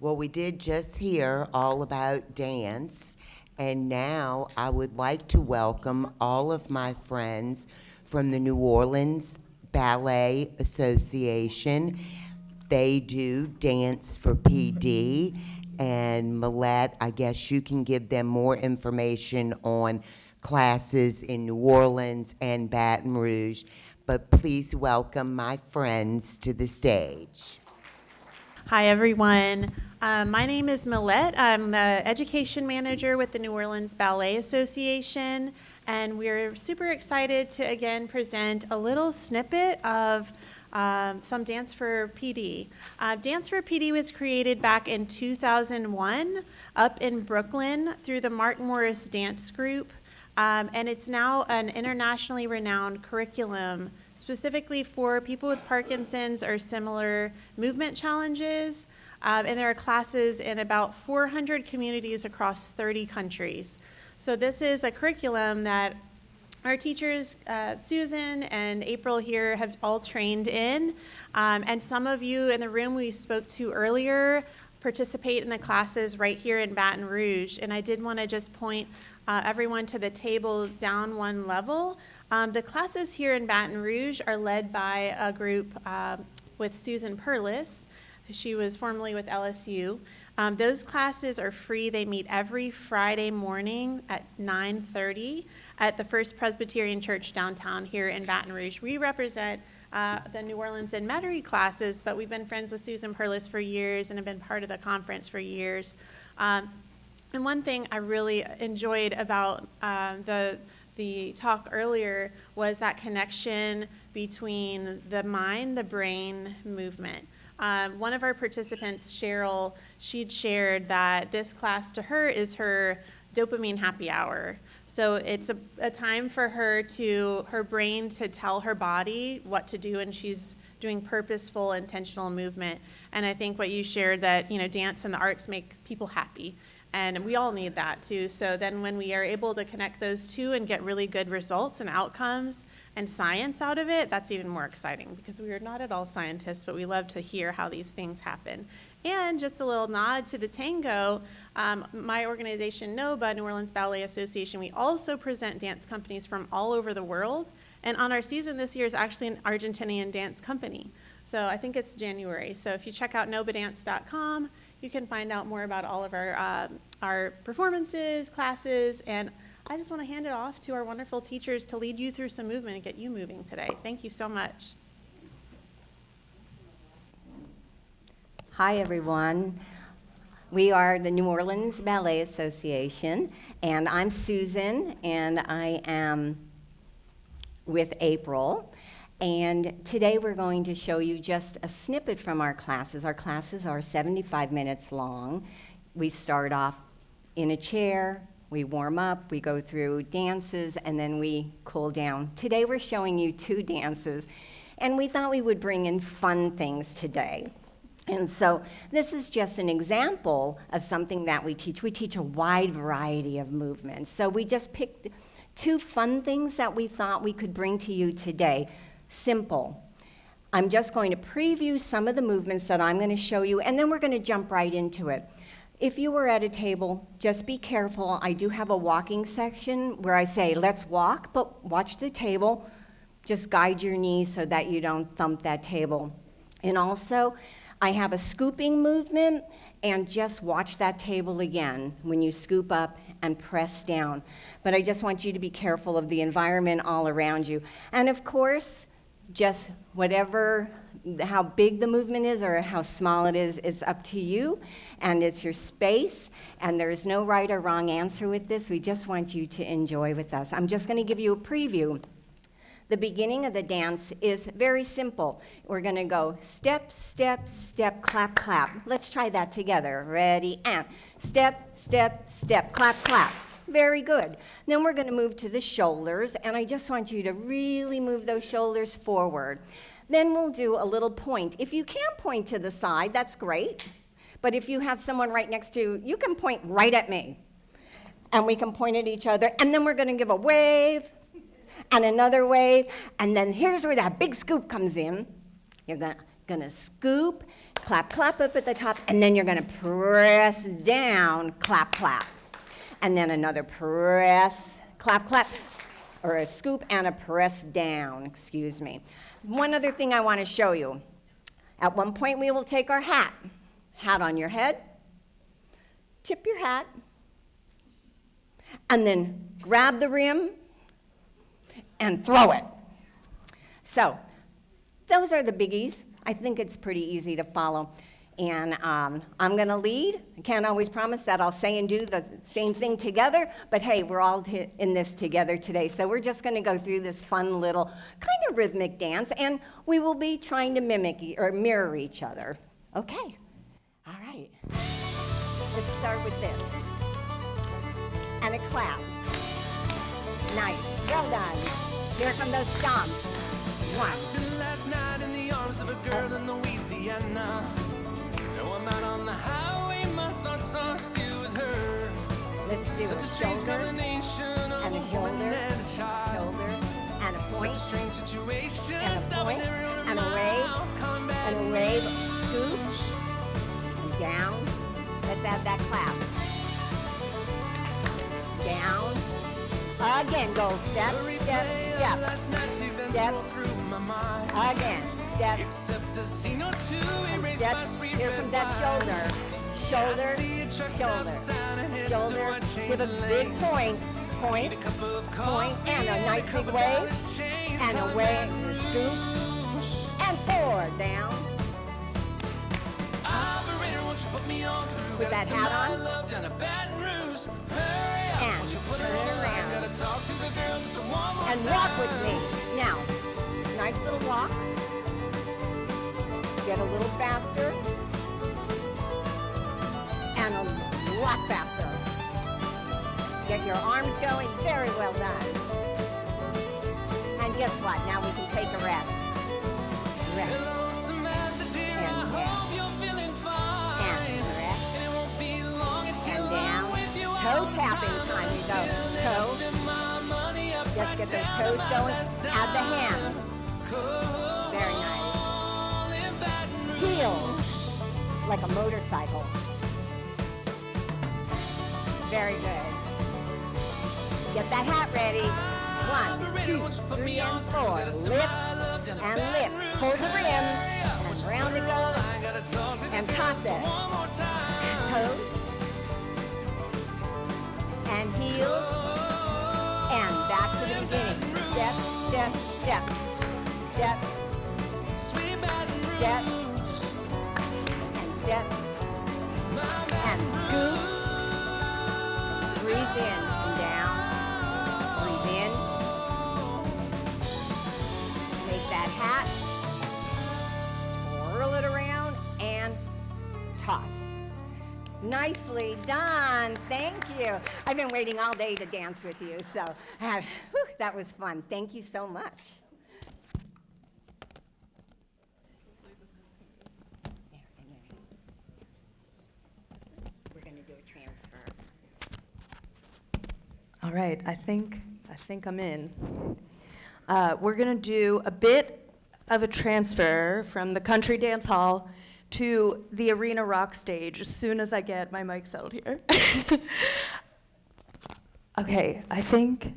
Well, we did just hear all about dance, and now I would like to welcome all of my friends from the New Orleans Ballet Association. They do Dance for PD, and Millette, I guess you can give them more information on classes in New Orleans and Baton Rouge, but please welcome my friends to the stage. Hi, everyone. My name is Millette. I'm the education manager with the New Orleans Ballet Association, and we're super excited to again present a little snippet of some Dance for PD. Dance for PD was created back in 2001 up in Brooklyn through the Mark Morris Dance Group. And it's now an internationally renowned curriculum specifically for people with Parkinson's or similar movement challenges. And there are classes in about 400 communities across 30 countries. So this is a curriculum that our teachers, Susan and April here, have all trained in. And some of you in the room we spoke to earlier participate in the classes right here in Baton Rouge. And I did want to just point everyone to the table down one level. The classes here in Baton Rouge are led by a group with Susan Perlis. She was formerly with LSU. Those classes are free. They meet every Friday morning at 9:30 at the First Presbyterian Church downtown here in Baton Rouge. We represent the New Orleans and Metairie classes, but we've been friends with Susan Perlis for years and have been part of the conference for years. And one thing I really enjoyed about the talk earlier was that connection between the mind, the brain, movement. One of our participants, Cheryl, she'd shared that this class to her is her dopamine happy hour. So it's a time for her brain to tell her body what to do, and she's doing purposeful, intentional movement. And I think what you shared that, dance and the arts make people happy. And we all need that too. So then when we are able to connect those two and get really good results and outcomes and science out of it, that's even more exciting because we are not at all scientists, but we love to hear how these things happen. And just a little nod to the tango, my organization, NOBA, New Orleans Ballet Association, we also present dance companies from all over the world. And on our season this year is actually an Argentinian dance company. So I think it's January. So if you check out nobadance.com, you can find out more about all of our performances, classes, and I just want to hand it off to our wonderful teachers to lead you through some movement and get you moving today. Thank you so much. Hi, everyone. We are the New Orleans Ballet Association, and I'm Susan, and I am with April. And today we're going to show you just a snippet from our classes. Our classes are 75 minutes long. We start off in a chair, we warm up, we go through dances, and then we cool down. Today we're showing you 2 dances, and we thought we would bring in fun things today. And so this is just an example of something that we teach. We teach a wide variety of movements. So we just picked 2 fun things that we thought we could bring to you today. Simple. I'm just going to preview some of the movements that I'm going to show you, and then we're going to jump right into it. If you were at a table, just be careful. I do have a walking section where I say, let's walk, but watch the table. Just guide your knees so that you don't thump that table. And also, I have a scooping movement, and just watch that table again when you scoop up and press down. But I just want you to be careful of the environment all around you. And of course, just how big the movement is or how small it is, it's up to you, and it's your space, and there's no right or wrong answer with this. We just want you to enjoy with us. I'm just going to give you a preview. The beginning of the dance is very simple. We're going to go step, step, step, clap, clap. Let's try that together. Ready, and step, step, step, clap, clap. Very good. Then we're going to move to the shoulders, and I just want you to really move those shoulders forward. Then we'll do a little point. If you can't point to the side, that's great. But if you have someone right next to you, you can point right at me. And we can point at each other, and then we're going to give a wave, and another wave, and then here's where that big scoop comes in. You're gonna scoop, clap, clap up at the top, and then you're gonna press down, clap, clap. And then another press, clap, clap, or a scoop and a press down, excuse me. One other thing I wanna show you. At one point, we will take our hat on your head, tip your hat, and then grab the rim and throw it. So, those are the biggies. I think it's pretty easy to follow. And I'm gonna lead. I can't always promise that I'll say and do the same thing together, but hey, we're all in this together today. So we're just gonna go through this fun little kind of rhythmic dance, and we will be trying to mimic or mirror each other. Okay, all right. Let's start with this. And a clap. Nice, well done. Here come those stomps. I spent last night in the arms of a girl in Louisiana. Now I'm out on the highway, my thoughts are still with her. Let's do Such a a strange shoulder combination of and a a woman shoulder, and a child. shoulder, and a Such point, a strange situation, and a stopping point, everyone and a wave, miles, calling back and a wave, scooch, and down. Let's add that clap. Down. Again, go step, The replay step, of step. last night's events Step. roll through my mind. Again, step, Except a scene or two and erased step. by sweet Here red comes that wine. shoulder. I Shoulder, see a truck stop shoulder, sign ahead, so shoulder. I change Give a the big lanes. point, Need point, a cup of point, coffee and a nice a big couple wave, dollars change, and a coming wave, back scoop, through. and forward, down. Operator, won't you put me on through? With that Gotta hat send my on. love down to Baton Rouge. Hurry up, And won't you put turn it it on? around. Gotta talk to the girl just one more And time. walk with me. Now, nice little walk. Get a little faster. And a lot faster. Get your arms going. Very well done. And guess what? Now we can take a rest. Rest. Hello, Samantha, dear, I And hope you're feeling fine. And rest. And it won't be long until And down. I'm with you Toe all the tapping time. We go. Till then, Toe. spend my money up Just right get those down toes to my going. last Add the dime. hands. Very nice. All in Baton Rouge. Heels. Like a motorcycle. Very good. Get that hat ready. 1, 2, 3, and 4. Lift and lift. Hold the rim. And round it goes. And toss it. Toes. And heels. And back to the beginning. Step, step, step. Step, step. And step. And scoop. Breathe in and down. Breathe in. Take that hat. Twirl it around and toss. Nicely done. Thank you. I've been waiting all day to dance with you, so that was fun. Thank you so much. We're going to do a transfer. All right, I think I'm in. We're gonna do a bit of a transfer from the country dance hall to the arena rock stage as soon as I get my mic settled here. Okay, I think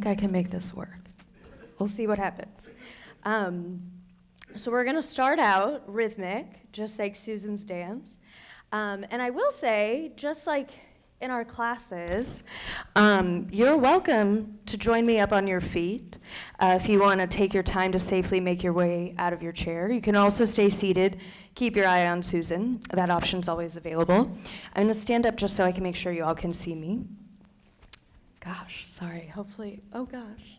I can make this work. We'll see what happens. So we're gonna start out rhythmic, just like Susan's dance. And I will say, just like in our classes, you're welcome to join me up on your feet. If you want to take your time to safely make your way out of your chair. You can also stay seated. Keep your eye on Susan. That option's always available. I'm going to stand up just so I can make sure you all can see me. Gosh, sorry. Hopefully, oh gosh.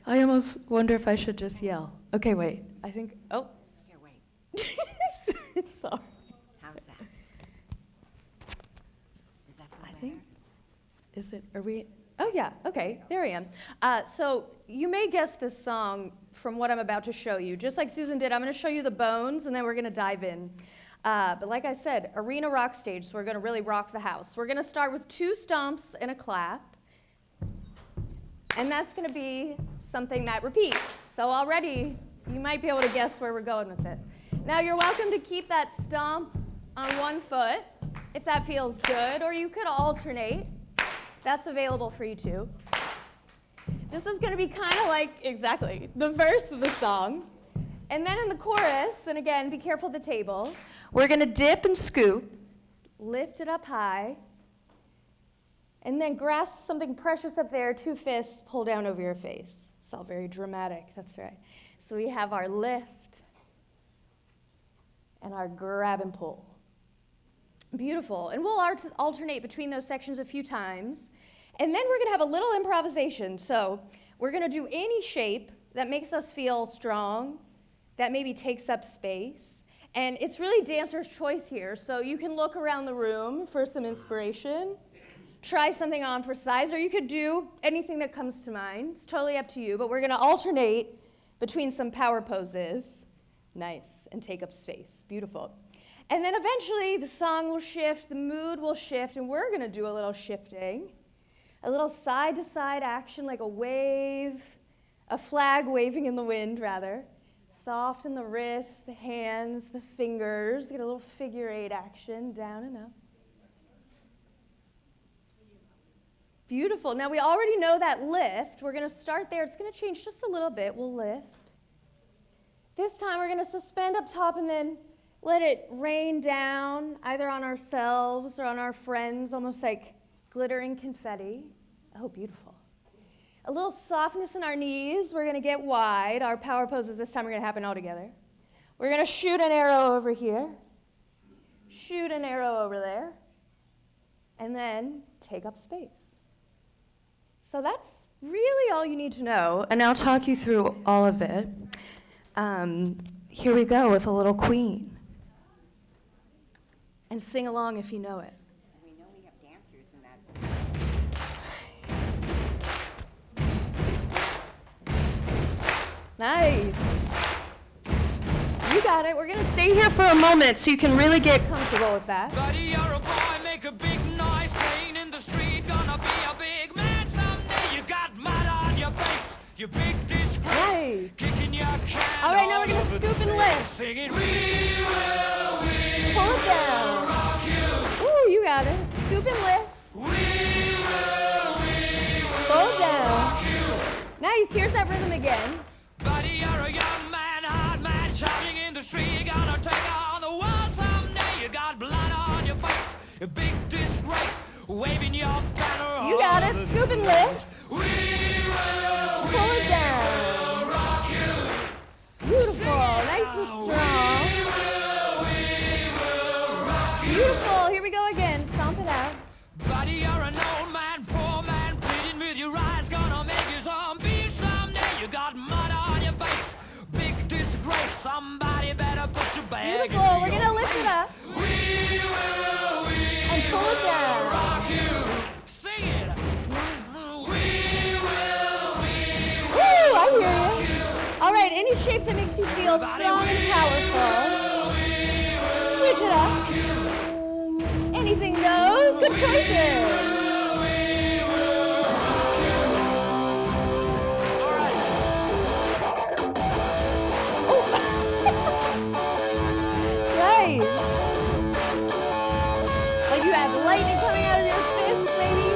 I almost wonder if I should just yell. Okay, wait. I think, oh. Here, wait. Sorry. How's that? Does that feel I better? think, is it, are we, oh yeah, okay, there I am. So you may guess this song from what I'm about to show you. Just like Susan did, I'm gonna show you the bones and then we're gonna dive in. But like I said, arena rock stage, so we're gonna really rock the house. We're gonna start with 2 stomps and a clap. And that's gonna be something that repeats. So already, You might be able to guess where we're going with it. Now, you're welcome to keep that stomp on one foot if that feels good, or you could alternate. That's available for you too. This is going to be kind of like, exactly, the verse of the song. And then in the chorus, and again, be careful of the table, we're going to dip and scoop, lift it up high, and then grasp something precious up there, 2 fists, pull down over your face. It's all very dramatic, that's right. So we have our lift and our grab and pull. Beautiful. And we'll alternate between those sections a few times. And then we're going to have a little improvisation. So we're going to do any shape that makes us feel strong, that maybe takes up space. And it's really dancer's choice here. So you can look around the room for some inspiration, try something on for size, or you could do anything that comes to mind. It's totally up to you. But we're going to alternate between some power poses. Nice. And take up space. Beautiful. And then eventually the song will shift, the mood will shift, and we're going to do a little shifting. A little side-to-side action like a wave, a flag waving in the wind, rather. Soften the wrists, the hands, the fingers. Get a little figure 8 action, down and up. Beautiful. Now we already know that lift. We're going to start there. It's going to change just a little bit. We'll lift. This time we're going to suspend up top and then let it rain down either on ourselves or on our friends, almost like glittering confetti. Oh, beautiful. A little softness in our knees. We're going to get wide. Our power poses this time are going to happen all together. We're going to shoot an arrow over here. Shoot an arrow over there. And then take up space. So that's really all you need to know. And I'll talk you through all of it. Here we go with a little Queen. And sing along if you know it. We know we have dancers in that. Nice. You got it. We're going to stay here for a moment so you can really get comfortable with that. Buddy, you're a boy, make a big noise, playing in the street, gonna be a big man someday. You got mud on your face, you big disgrace. Nice. Kicking your can. All right, now we're going to scoop and lift. Singing, we Pull it down. rock you. Ooh, you got it. Scoop and lift. We will Pull it down. rock you. Nice. Here's that rhythm again. Buddy, you're a young man, hard man, shouting in the street. You're gonna take on the world someday. You got blood on your face, a big disgrace, waving your banner. You got it. all over Scoop and the lift. We will Pull it down. rock you. Beautiful. Nice and strong. Beautiful. Here we go again. Stomp it out. Buddy, you're an old man, poor man, pleading with your eyes, gonna make you zombie someday. You got mud on your face, big disgrace. Somebody better put your bag Beautiful. into We're your going to lift it face. up and pull it down. Rock you. Sing it. Woo, I hear you. All right, any shape that makes you feel strong and powerful. Switch it up. Anything goes. Good choices. Right. Like you have lightning coming out of your fists, maybe.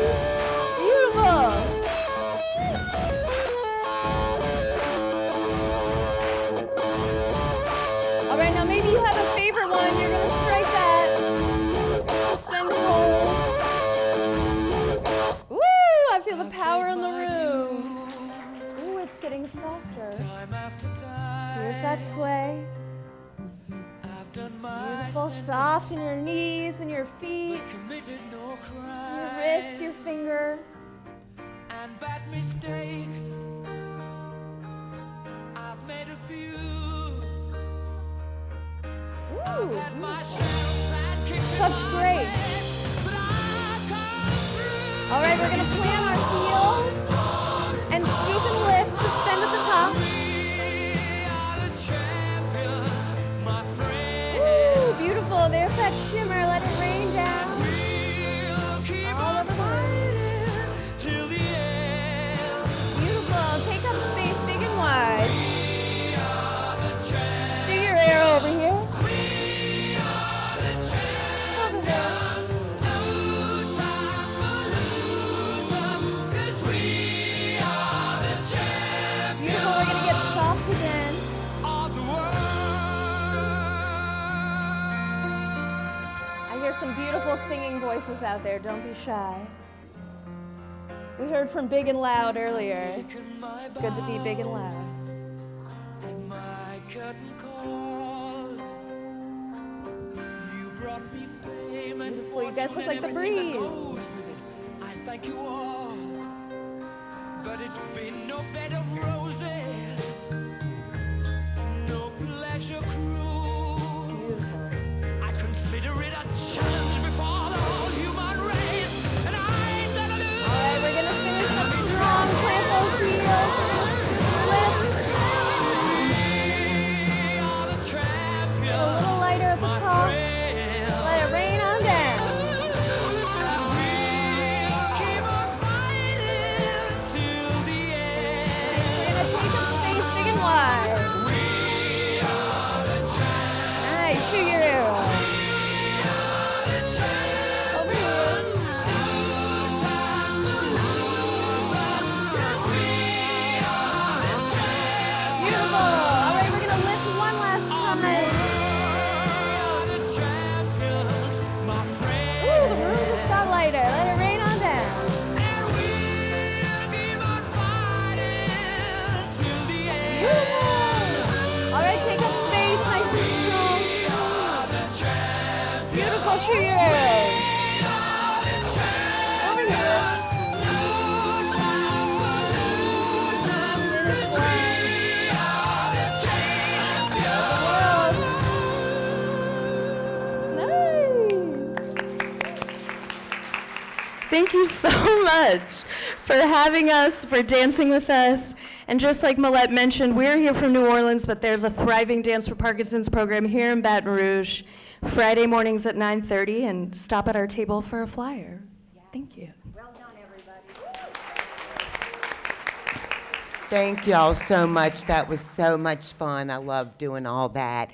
Beautiful. All right, now maybe you have a favorite one. You're going to strike that. Suspend and hold. Woo! I feel the power in the room. Ooh, it's getting softer. Time after time. Here's that sway. I've done my Beautiful, sentence, soft in your knees and your feet, but committed no your crime. wrists, your fingers. And bad mistakes. I've made a few. Ooh, Had my shadows and kicked in such my grace. face, but I've come through. All right, we're going to plant our heels and scoop and lift, suspend at the top. We are the champions, my friend. Ooh, beautiful. There's that shimmer. Let it rain down. We'll keep All on over the fighting till the end. Beautiful. Take up space big and wide. We are There's some beautiful singing voices out there. Don't be shy. We heard from Big and Loud earlier. It's good to be big and loud. My curtain calls. You brought me fame and Beautiful. You guys fortune look like and the everything that breeze. goes with it. I thank you all, but it's been no bed of roses, no pleasure cruise. I consider it a challenge before the whole human race, and I ain't gonna lose. All right, we're gonna finish up strong. Plant those heels. Lift. We are the champions, A little lighter at the my top. friends. Let it rain on down. We'll keep on fighting till the end. We're gonna take up space big and wide. We are the champions. All right, shoot your arrow. The champions. Over here. No time for losers, 'cause we are the champions. Beautiful. All right, we're gonna lift one last time. We are the champions, my friends. Ooh, the room just got lighter. Let it rain on down. And we'll keep on fighting till the end. Beautiful. All right, take up space, nice and strong. We are the champions. Beautiful, shoot your arrow. We are the champions. Over here. No time for losers, 'cause we are the champions. Nice. Thank you so much for having us, for dancing with us. And just like Millette mentioned, we're here from New Orleans, but there's a thriving Dance for Parkinson's program here in Baton Rouge, Friday mornings at 9:30, and stop at our table for a flyer. Thank you. Well done, everybody. Thank y'all so much. That was so much fun. I love doing all that.